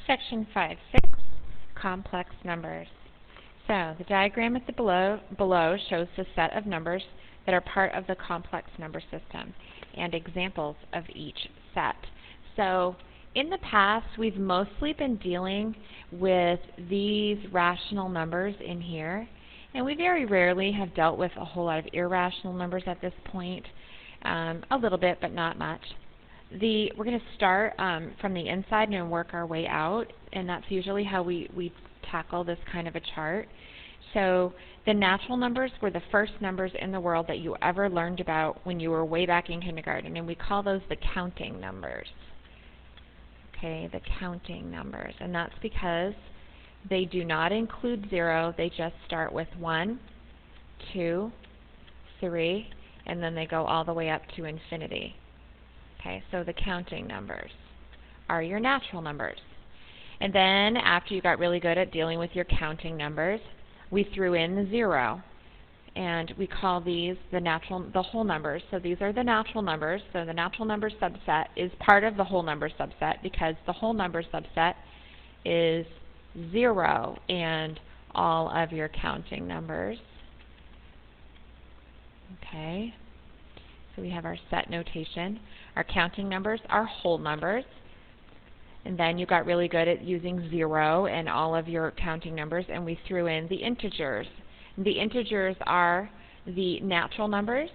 Section 5.6, complex numbers. So the diagram at the below shows the set of numbers that are part of the complex number system and examples of each set. So in the past, we've mostly been dealing with these rational numbers in here, and we very rarely have dealt with a whole lot of irrational numbers at this point. A little bit, but not much. We're going to start from the inside and work our way out, and that's usually how we tackle this kind of a chart. So the natural numbers were the first numbers in the world that you ever learned about when you were way back in kindergarten, and we call those the counting numbers. Okay, the counting numbers, and that's because they do not include 0, they just start with 1, 2, 3, and then they go all the way up to infinity. Okay, so the counting numbers are your natural numbers. And then after you got really good at dealing with your counting numbers, we threw in the 0. And we call these the whole numbers. So these are the natural numbers. So the natural number subset is part of the whole number subset because the whole number subset is 0 and all of your counting numbers. Okay, so we have our set notation. Our counting numbers are whole numbers. And then you got really good at using 0 and all of your counting numbers, and we threw in the integers. The integers are the natural numbers,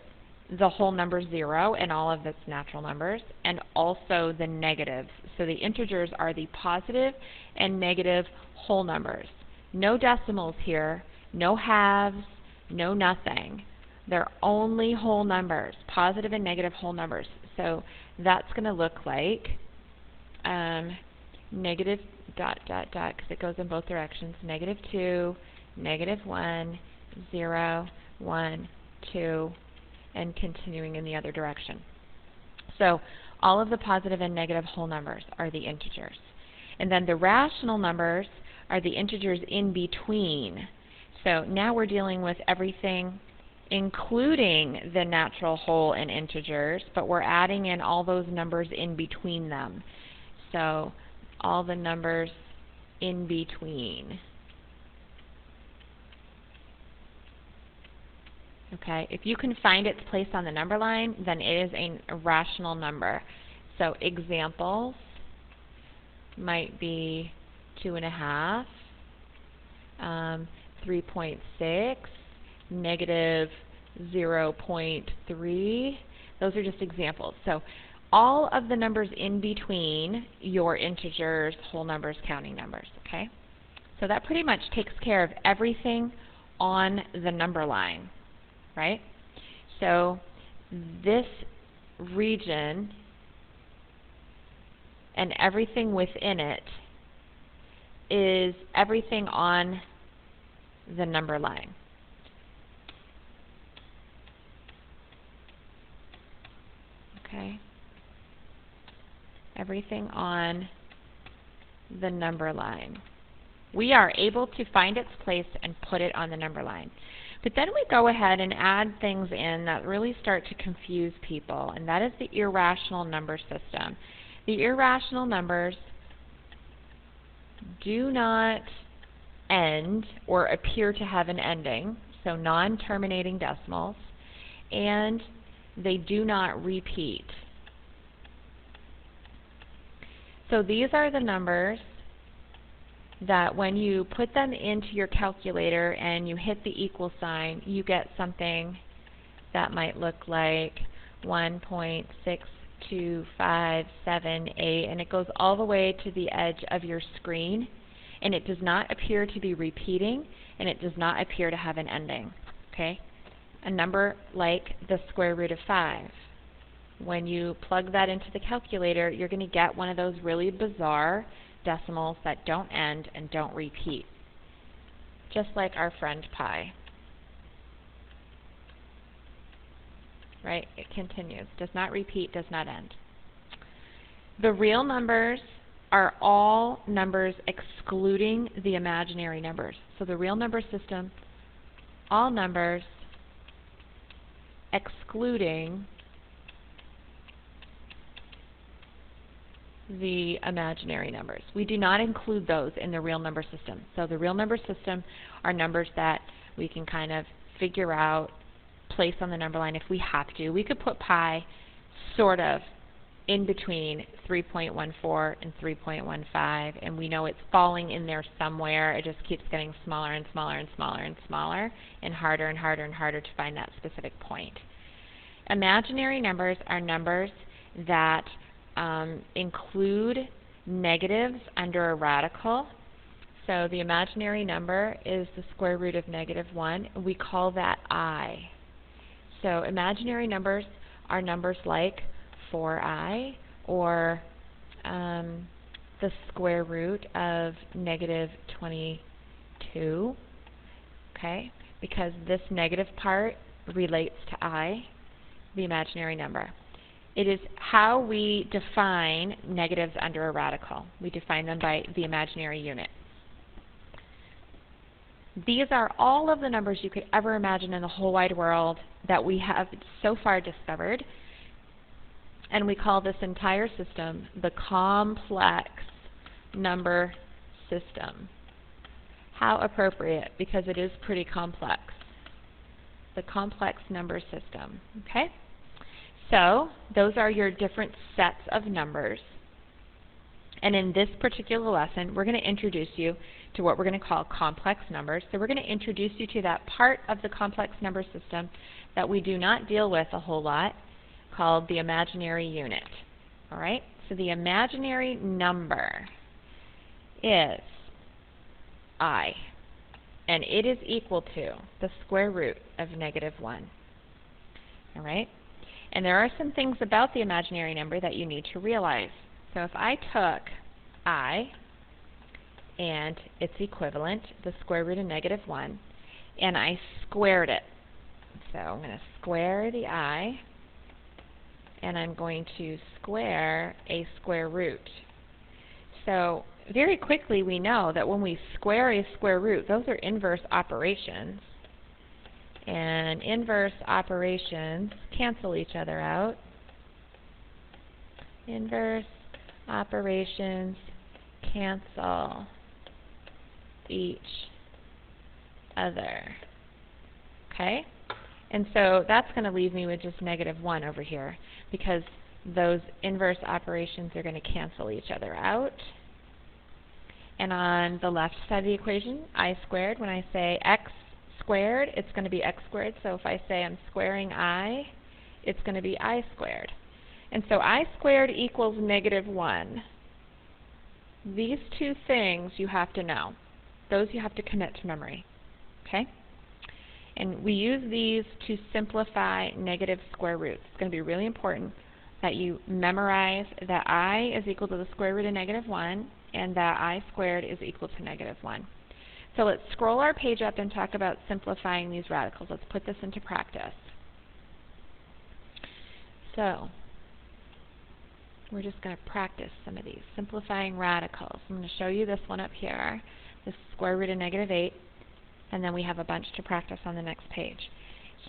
the whole number 0 and all of its natural numbers, and also the negatives. So the integers are the positive and negative whole numbers. No decimals here, no halves, no nothing. They're only whole numbers, positive and negative whole numbers. So that's going to look like negative ... because it goes in both directions, -2, -1, 0, 1, 2, and continuing in the other direction. So all of the positive and negative whole numbers are the integers. And then the rational numbers are the integers in between. So now we're dealing with everything including the natural whole and integers, but we're adding in all those numbers in between them. So all the numbers in between. Okay, if you can find its place on the number line, then it is a rational number. So examples might be 2.5, 3.6, -0.3. Those are just examples. So all of the numbers in between your integers, whole numbers, counting numbers. Okay, so that pretty much takes care of everything on the number line. Right? So this region and everything within it is everything on the number line. Okay? Everything on the number line. We are able to find its place and put it on the number line. But then we go ahead and add things in that really start to confuse people, and that is the irrational number system. The irrational numbers do not end or appear to have an ending, so non-terminating decimals, and they do not repeat. So these are the numbers that when you put them into your calculator and you hit the equal sign, you get something that might look like 1.6257, and it goes all the way to the edge of your screen, and it does not appear to be repeating, and it does not appear to have an ending. Okay? A number like the square root of 5. When you plug that into the calculator, you're going to get one of those really bizarre decimals that don't end and don't repeat, just like our friend pi. Right? It continues. Does not repeat, does not end. The real numbers are all numbers excluding the imaginary numbers. So the real number system, all numbers excluding the imaginary numbers. We do not include those in the real number system. So the real number system are numbers that we can kind of figure out, place on the number line if we have to. We could put pi sort of in between 3.14 and 3.15, and we know it's falling in there somewhere. It just keeps getting smaller and smaller and smaller and smaller, and harder and harder and harder to find that specific point. Imaginary numbers are numbers that include negatives under a radical. So the imaginary number is the square root of -1. We call that I. So imaginary numbers are numbers like 4i, or the square root of -22, okay, because this negative part relates to I, the imaginary number. It is how we define negatives under a radical. We define them by the imaginary unit. These are all of the numbers you could ever imagine in the whole wide world that we have so far discovered. And we call this entire system the complex number system. How appropriate, because it is pretty complex. The complex number system. Okay? So those are your different sets of numbers. And in this particular lesson, we're going to introduce you to what we're going to call complex numbers. So we're going to introduce you to that part of the complex number system that we do not deal with a whole lot, called the imaginary unit. All right? So the imaginary number is I, and it is equal to the square root of -1. All right? And there are some things about the imaginary number that you need to realize. So if I took I and its equivalent, the square root of -1, and I squared it. So I'm going to square the I, and I'm going to square a square root. So very quickly we know that when we square a square root, those are inverse operations. And inverse operations cancel each other out. Inverse operations cancel each other. Okay? And so that's going to leave me with just -1 over here, because those inverse operations are going to cancel each other out. And on the left side of the equation, I squared, when I say x squared, it's going to be x squared. So if I say I'm squaring I, it's going to be I squared. And so I squared equals -1. These two things you have to know. Those you have to commit to memory. Okay? And we use these to simplify negative square roots. It's going to be really important that you memorize that I is equal to the square root of -1 and that I squared is equal to -1. So let's scroll our page up and talk about simplifying these radicals. Let's put this into practice. So we're just going to practice some of these simplifying radicals. I'm going to show you this one up here, the square root of -8. And then we have a bunch to practice on the next page.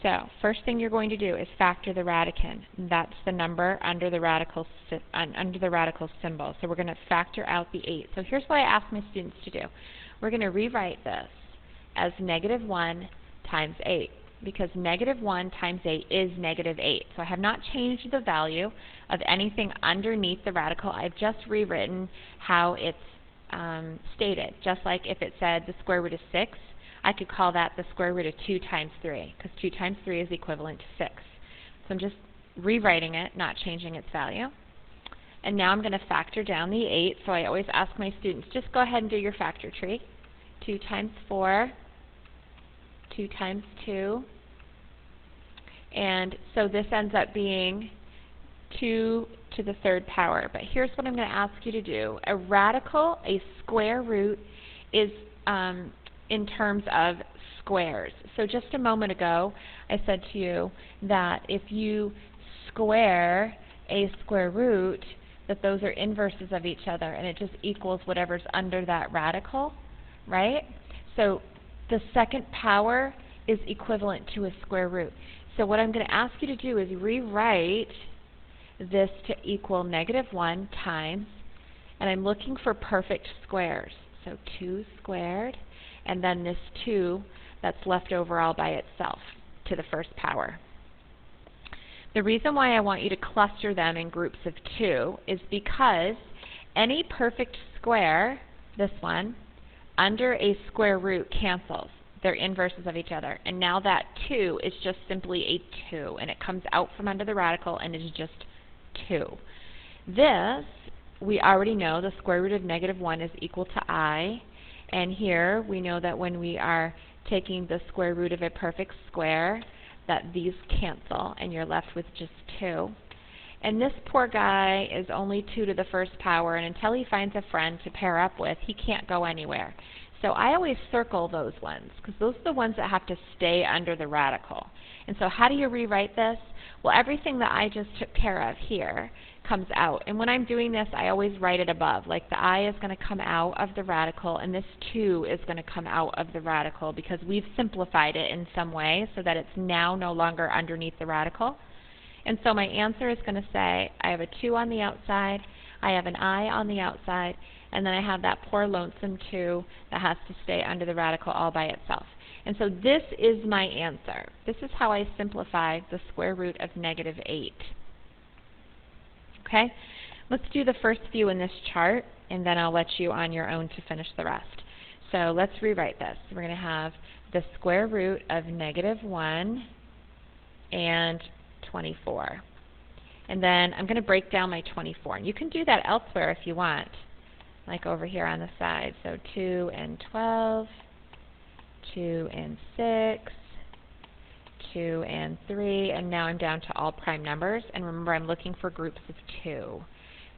So first thing you're going to do is factor the radicand. That's the number under the radical symbol. So we're going to factor out the 8. So here's what I ask my students to do. We're going to rewrite this as -1 times 8, because -1 times 8 is -8. So I have not changed the value of anything underneath the radical. I've just rewritten how it's stated. Just like if it said the square root of 6, I could call that the square root of 2 times 3, because 2 times 3 is equivalent to 6. So I'm just rewriting it, not changing its value. And now I'm going to factor down the 8. So I always ask my students, just go ahead and do your factor tree. 2 times 4, 2 times 2. And so this ends up being 2 to the 3rd power. But here's what I'm going to ask you to do. A radical, a square root, is in terms of squares. So just a moment ago, I said to you that if you square a square root, that those are inverses of each other, and it just equals whatever's under that radical, right? So the 2nd power is equivalent to a square root. So what I'm going to ask you to do is rewrite this to equal -1 times and I'm looking for perfect squares. So 2 squared, and then this 2 that's left over all by itself to the first power. The reason why I want you to cluster them in groups of 2 is because any perfect square, this one, under a square root cancels. They're inverses of each other. And now that 2 is just simply a 2, and it comes out from under the radical and is just 2. This, we already know the square root of -1 is equal to I, and here we know that when we are taking the square root of a perfect square, that these cancel, and you're left with just 2. And this poor guy is only 2 to the first power, and until he finds a friend to pair up with, he can't go anywhere. So I always circle those ones, because those are the ones that have to stay under the radical. And so how do you rewrite this? Well, everything that I just took care of here comes out. And when I'm doing this, I always write it above. Like the I is going to come out of the radical, and this 2 is going to come out of the radical, because we've simplified it in some way so that it's now no longer underneath the radical. And so my answer is going to say I have a 2 on the outside, I have an I on the outside, and then I have that poor lonesome 2 that has to stay under the radical all by itself. And so this is my answer. This is how I simplify the square root of -8. Okay? Let's do the first few in this chart, and then I'll let you on your own to finish the rest. So let's rewrite this. We're going to have the square root of -1 and 24. And then I'm going to break down my 24. And you can do that elsewhere if you want, like over here on the side. So 2 and 12, 2 and 6, 2 and 3, and now I'm down to all prime numbers. And remember, I'm looking for groups of 2.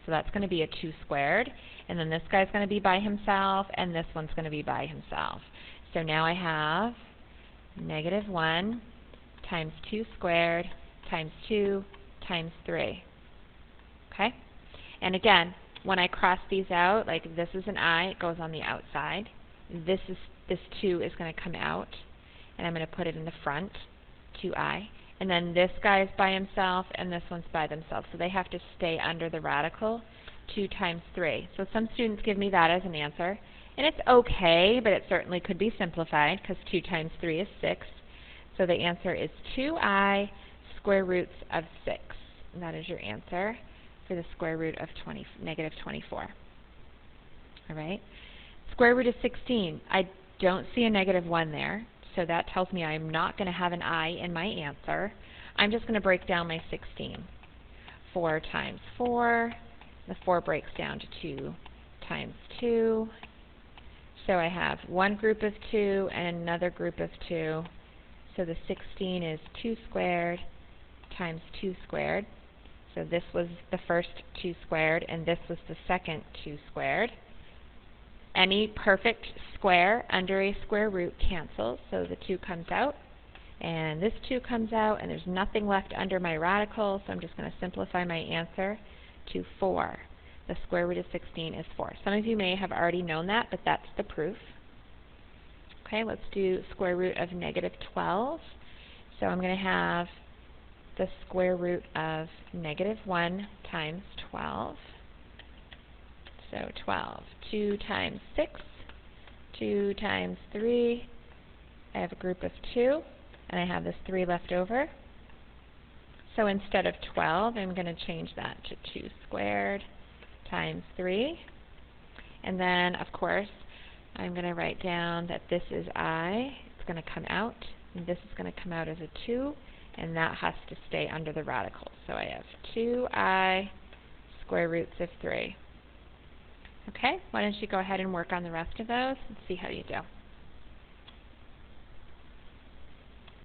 So that's going to be a 2 squared, and then this guy's going to be by himself, and this one's going to be by himself. So now I have -1 times 2 squared times 2 times 3. Okay? And again, when I cross these out, like this is an I, it goes on the outside. This 2 is going to come out, and I'm going to put it in the front, 2I. And then this guy is by himself, and this one's by themselves. So they have to stay under the radical, 2 times 3. So some students give me that as an answer. And it's okay, but it certainly could be simplified, because 2 times 3 is 6. So the answer is 2I square roots of 6. And that is your answer for the square root of -24. All right. Square root of 16. I don't see a -1 there, so that tells me I'm not going to have an I in my answer. I'm just going to break down my 16. 4 times 4. The 4 breaks down to 2 times 2. So I have one group of 2 and another group of 2. So the 16 is 2 squared times 2 squared. So this was the first 2 squared, and this was the second 2 squared. Any perfect square under a square root cancels, so the 2 comes out, and this 2 comes out, and there's nothing left under my radical, so I'm just going to simplify my answer to 4. The square root of 16 is 4. Some of you may have already known that, but that's the proof. Okay, let's do square root of -12. So I'm going to have the square root of -1 times 12. So 12. 2 times 6, 2 times 3. I have a group of 2, and I have this 3 left over. So instead of 12, I'm going to change that to 2 squared times 3. And then, of course, I'm going to write down that this is I. It's going to come out, and this is going to come out as a 2, and that has to stay under the radical. So I have 2I square roots of 3. Okay, why don't you go ahead and work on the rest of those and see how you do.